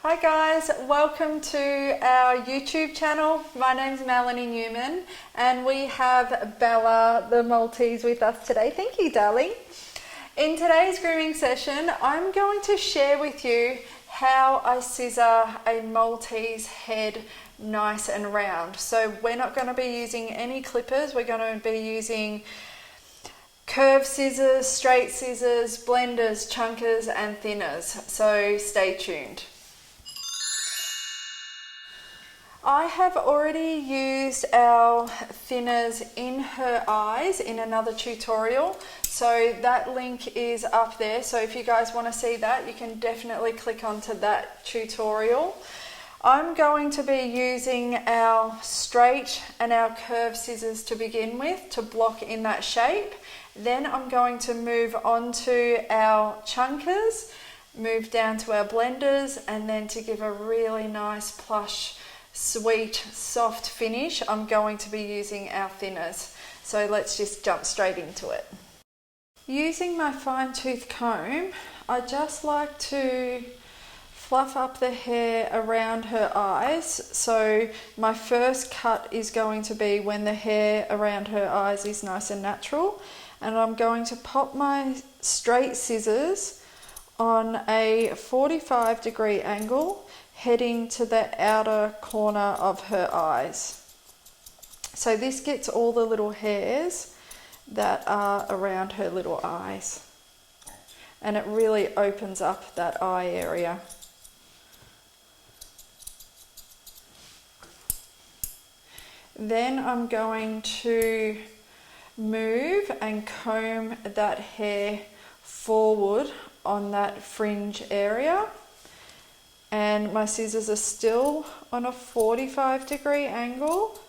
Hi guys, welcome to our YouTube channel. My name's Melanie Newman and we have Bella the Maltese with us today. Thank you, darling. In today's grooming session, I'm going to share with you how I scissor a Maltese head nice and round. So we're not going to be using any clippers, we're going to be using curved scissors, straight scissors, blenders, chunkers and thinners. So stay tuned. I have already used our thinners in her eyes in another tutorial, so that link is up there. So if you guys want to see that, you can definitely click onto that tutorial. I'm going to be using our straight and our curved scissors to begin with to block in that shape. Then I'm going to move on to our chunkers, move down to our blenders, and then to give a really nice plush, sweet, soft finish, I'm going to be using our thinners. So let's just jump straight into it. Using my fine tooth comb, I just like to fluff up the hair around her eyes. So my first cut is going to be when the hair around her eyes is nice and natural. And I'm going to pop my straight scissors on a 45-degree angle, heading to the outer corner of her eyes. So this gets all the little hairs that are around her little eyes. And it really opens up that eye area. Then I'm going to move and comb that hair forward on that fringe area. And my scissors are still on a 45-degree angle,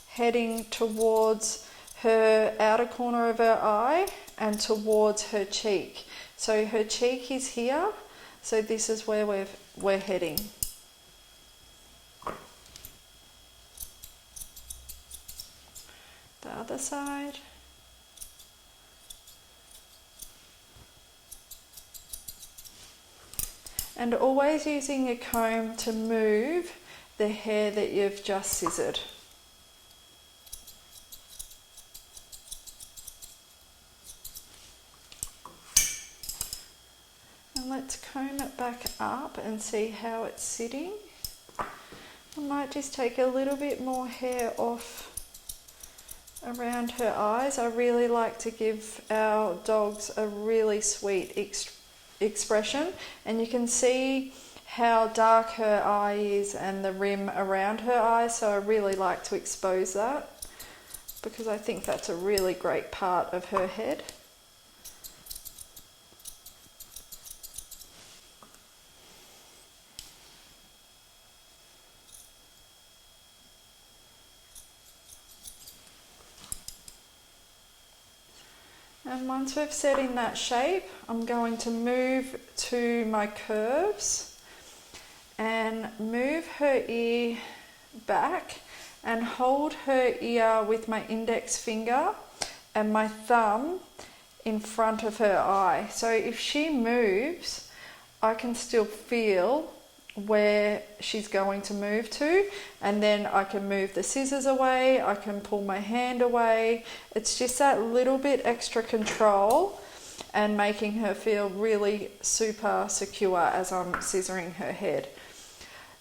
heading towards her outer corner of her eye and towards her cheek. So her cheek is here, so this is where we're heading. The other side. And always using a comb to move the hair that you've just scissored. And let's comb it back up and see how it's sitting. I might just take a little bit more hair off around her eyes. I really like to give our dogs a really sweet expression, and you can see how dark her eye is and the rim around her eye, so I really like to expose that because I think that's a really great part of her head. And once we've set in that shape, I'm going to move to my curves and move her ear back and hold her ear with my index finger and my thumb in front of her eye. So if she moves, I can still feel where she's going to move to, and then I can move the scissors away, I can pull my hand away. It's just that little bit extra control and making her feel really super secure as I'm scissoring her head.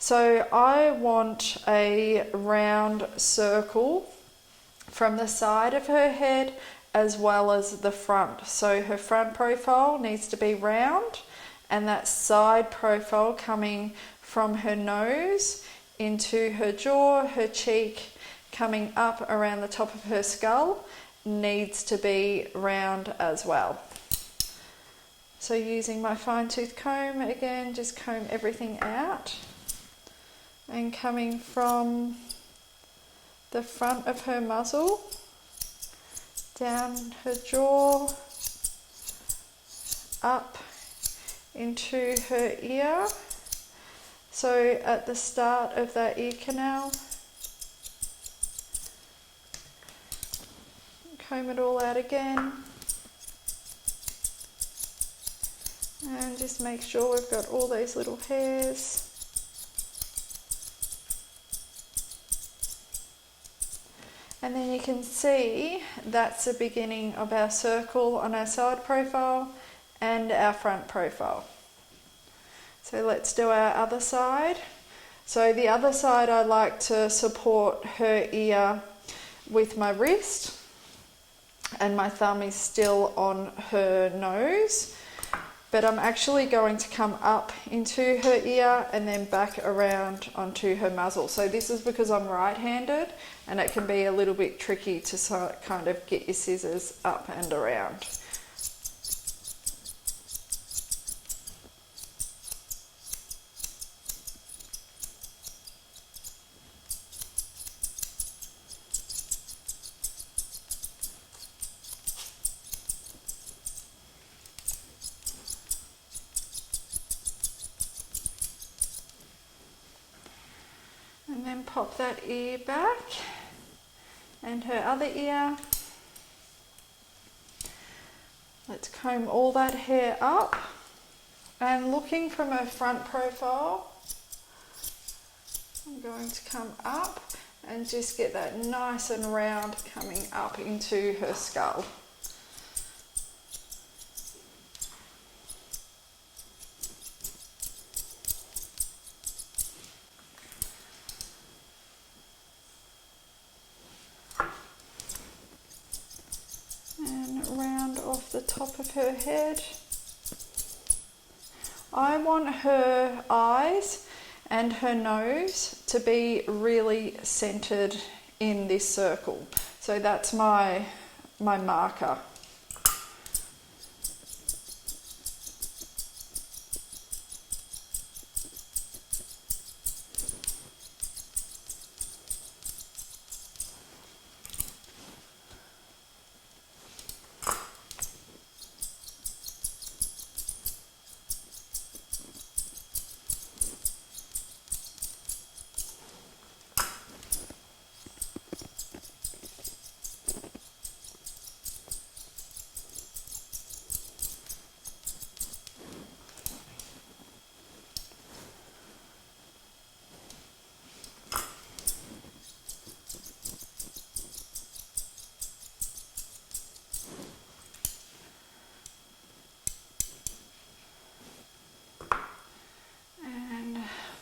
So I want a round circle from the side of her head as well as the front. So her front profile needs to be round, and that side profile coming from her nose into her jaw, her cheek, coming up around the top of her skull needs to be round as well. So using my fine tooth comb again, just comb everything out, and coming from the front of her muzzle down her jaw, up into her ear. So at the start of that ear canal, comb it all out again, and just make sure we've got all those little hairs. And then you can see that's the beginning of our circle on our side profile and our front profile. So let's do our other side. So the other side, I like to support her ear with my wrist, and my thumb is still on her nose, but I'm actually going to come up into her ear and then back around onto her muzzle. So this is because I'm right-handed, and it can be a little bit tricky to kind of get your scissors up and around. And then pop that ear back, and her other ear. Let's comb all that hair up, and looking from her front profile, I'm going to come up and just get that nice and round coming up into her skull. Round off the top of her head. I want her eyes and her nose to be really centered in this circle. So that's my marker.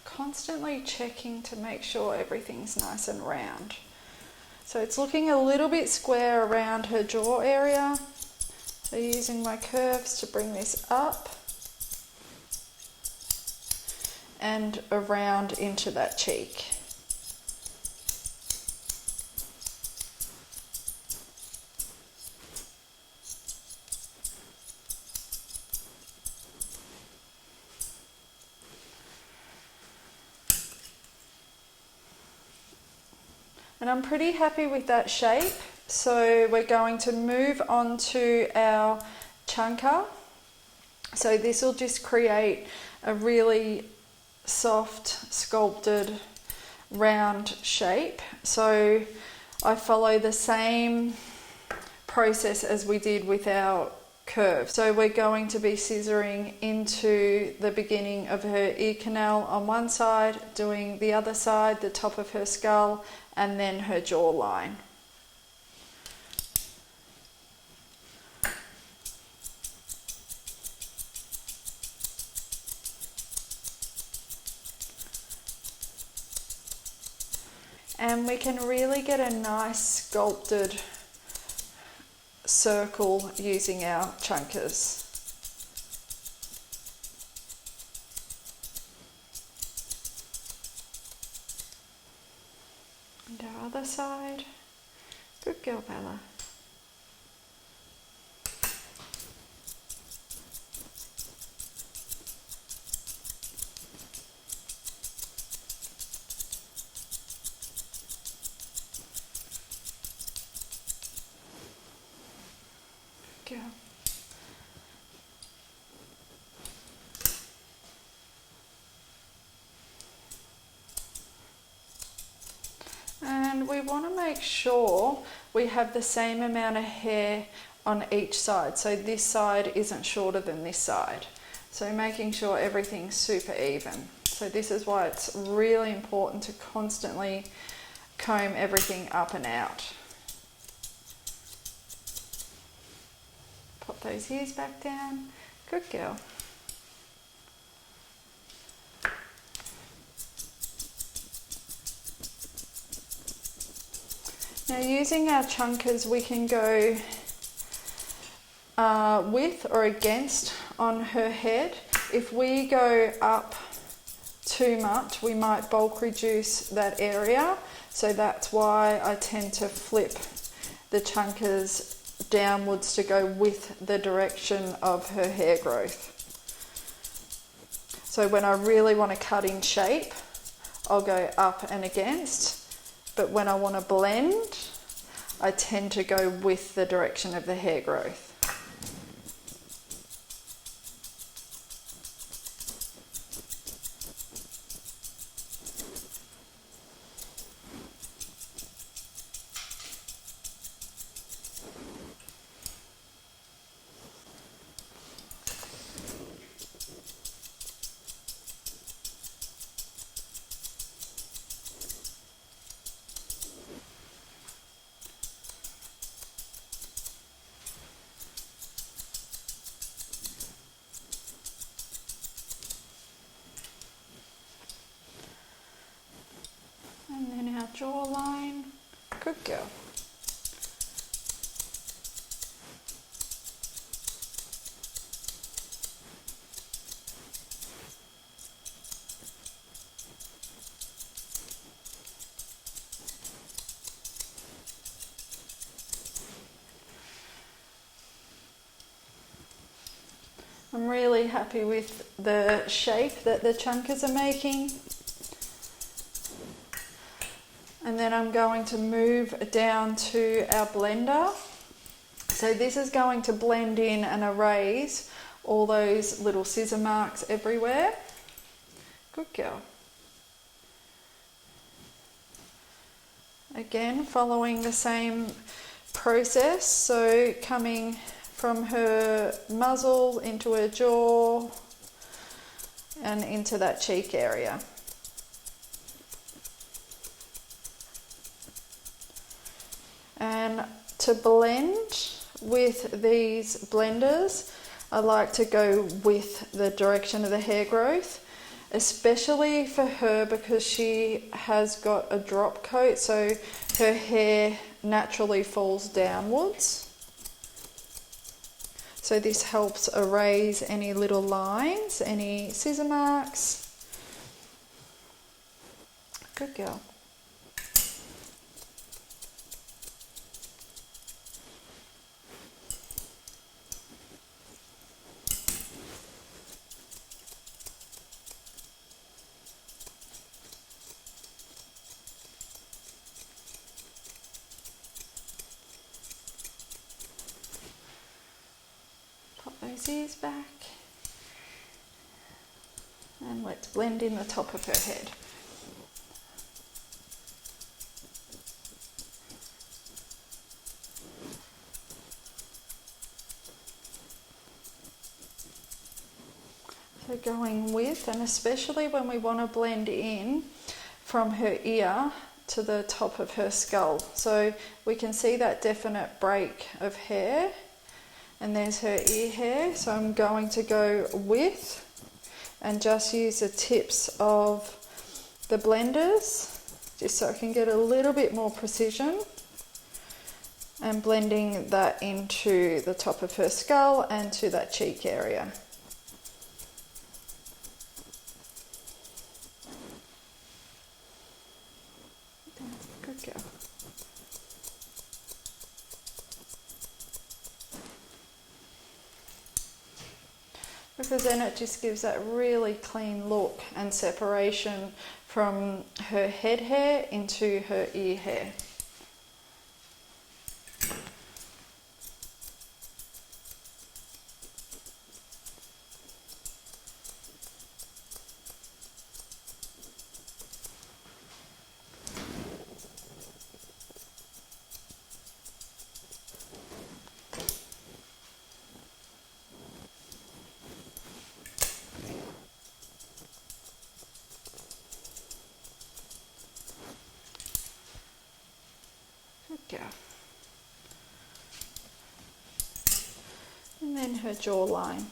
Constantly checking to make sure everything's nice and round. So it's looking a little bit square around her jaw area. So using my curves to bring this up and around into that cheek. And I'm pretty happy with that shape. So we're going to move on to our chunker. So this will just create a really soft, sculpted, round shape. So I follow the same process as we did with our curve. So we're going to be scissoring into the beginning of her ear canal on one side, doing the other side, the top of her skull, and then her jawline. And we can really get a nice sculpted circle using our chunkers. And our other side. Good girl, Bella. Good girl. And we want to make sure we have the same amount of hair on each side. So this side isn't shorter than this side. So making sure everything's super even. So this is why it's really important to constantly comb everything up and out. Pop those ears back down. Good girl. Now using our chunkers, we can go with or against on her head. If we go up too much, we might bulk reduce that area. So that's why I tend to flip the chunkers downwards to go with the direction of her hair growth. So when I really want to cut in shape, I'll go up and against. But when I want to blend, I tend to go with the direction of the hair growth. And then our jawline. Good girl. I'm really happy with the shape that the chunkers are making. And then I'm going to move down to our blender. So this is going to blend in and erase all those little scissor marks everywhere. Good girl. Again, following the same process. So coming from her muzzle into her jaw and into that cheek area. And to blend with these blenders, I like to go with the direction of the hair growth, especially for her because she has got a drop coat, so her hair naturally falls downwards. So this helps erase any little lines, any scissor marks. Good girl. Those ears back, and let's blend in the top of her head. So going with, and especially when we want to blend in from her ear to the top of her skull, so we can see that definite break of hair. And there's her ear hair, so I'm going to go with and just use the tips of the blenders just so I can get a little bit more precision and blending that into the top of her skull and to that cheek area. Good girl. Because then it just gives that really clean look and separation from her head hair into her ear hair. and her jawline.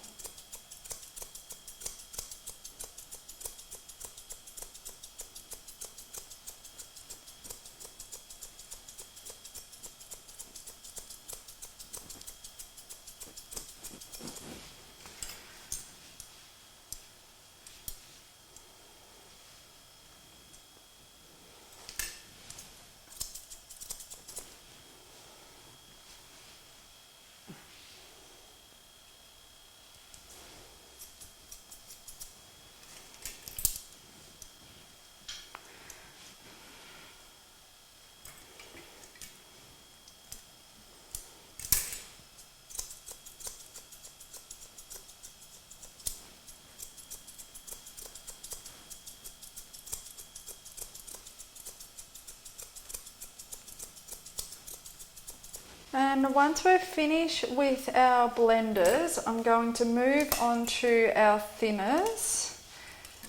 And once we're finished with our blenders, I'm going to move on to our thinners.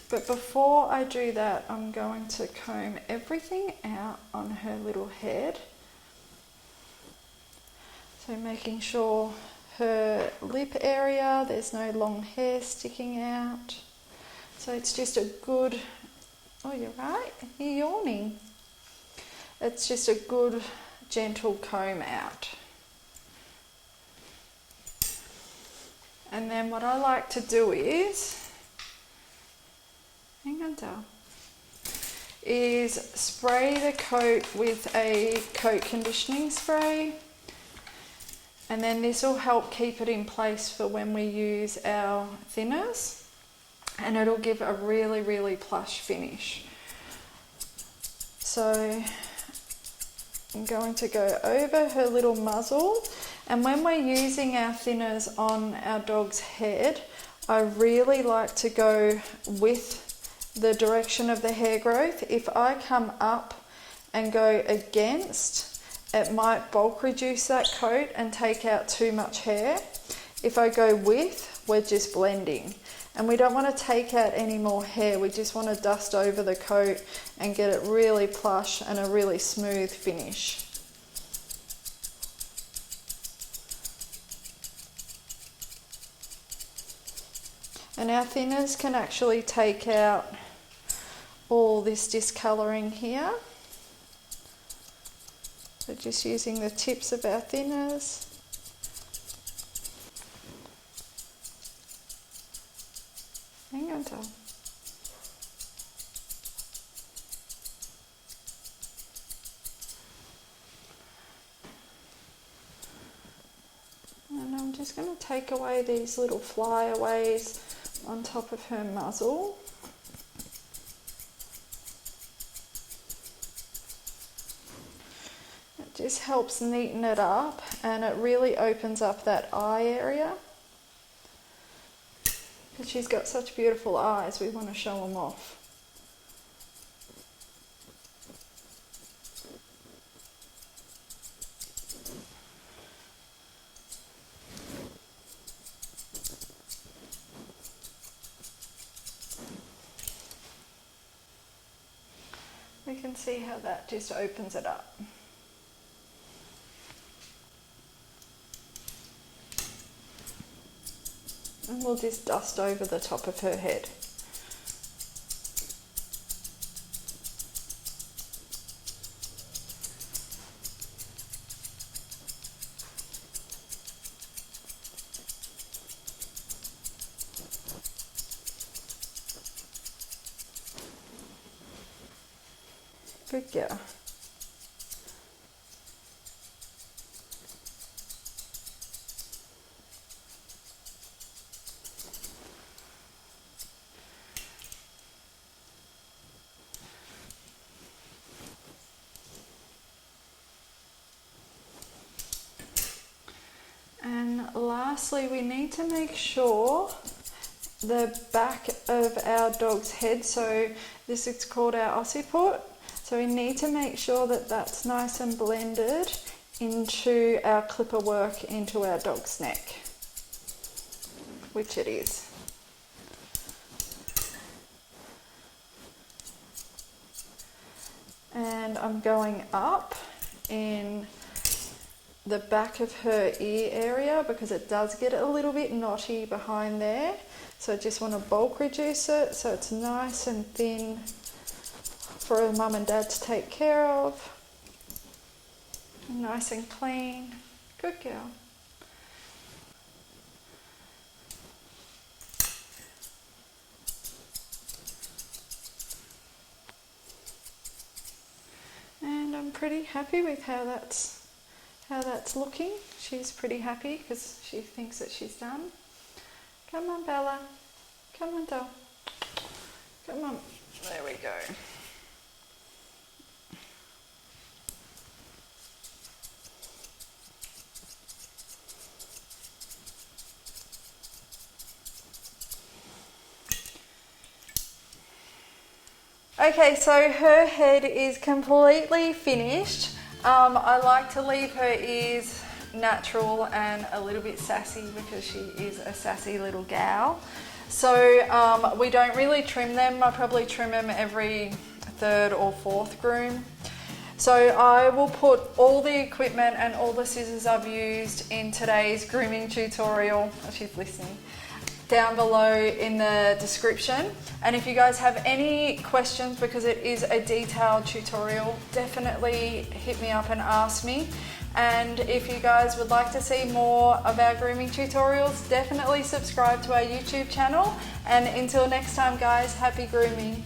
But before I do that, I'm going to comb everything out on her little head. So making sure her lip area, there's no long hair sticking out. So it's just a good, oh, you're right, you're yawning. It's just a good gentle comb out. And then what I like to do is, hang on down, is spray the coat with a coat conditioning spray, and then this will help keep it in place for when we use our thinners, and it'll give a really, really plush finish. So I'm going to go over her little muzzle, and when we're using our thinners on our dog's head, I really like to go with the direction of the hair growth. If I come up and go against, it might bulk reduce that coat and take out too much hair. If I go with, we're just blending. And we don't want to take out any more hair, we just want to dust over the coat and get it really plush and a really smooth finish. And our thinners can actually take out all this discolouring here. So just using the tips of our thinners. Hang on, Tom. And I'm just going to take away these little flyaways on top of her muzzle. It just helps neaten it up, and it really opens up that eye area. Because she's got such beautiful eyes, we want to show them off. We can see how that just opens it up. And we'll just dust over the top of her head. Good girl. And lastly, we need to make sure the back of our dog's head, so this is called our occiput, so we need to make sure that that's nice and blended into our clipper work into our dog's neck, which it is. And I'm going up in the back of her ear area because it does get a little bit knotty behind there. So I just want to bulk reduce it so it's nice and thin for mum and dad to take care of. Nice and clean. Good girl. And I'm pretty happy with how that's looking. She's pretty happy because she thinks that she's done. Come on, Bella. Come on, doll. Come on. There we go. Okay, so her head is completely finished. I like to leave her ears natural and a little bit sassy because she is a sassy little gal. So we don't really trim them. I probably trim them every third or fourth groom. So I will put all the equipment and all the scissors I've used in today's grooming tutorial, she's listening, down below in the description. And if you guys have any questions, because it is a detailed tutorial, definitely hit me up and ask me. And if you guys would like to see more of our grooming tutorials, definitely subscribe to our YouTube channel. And until next time guys, happy grooming.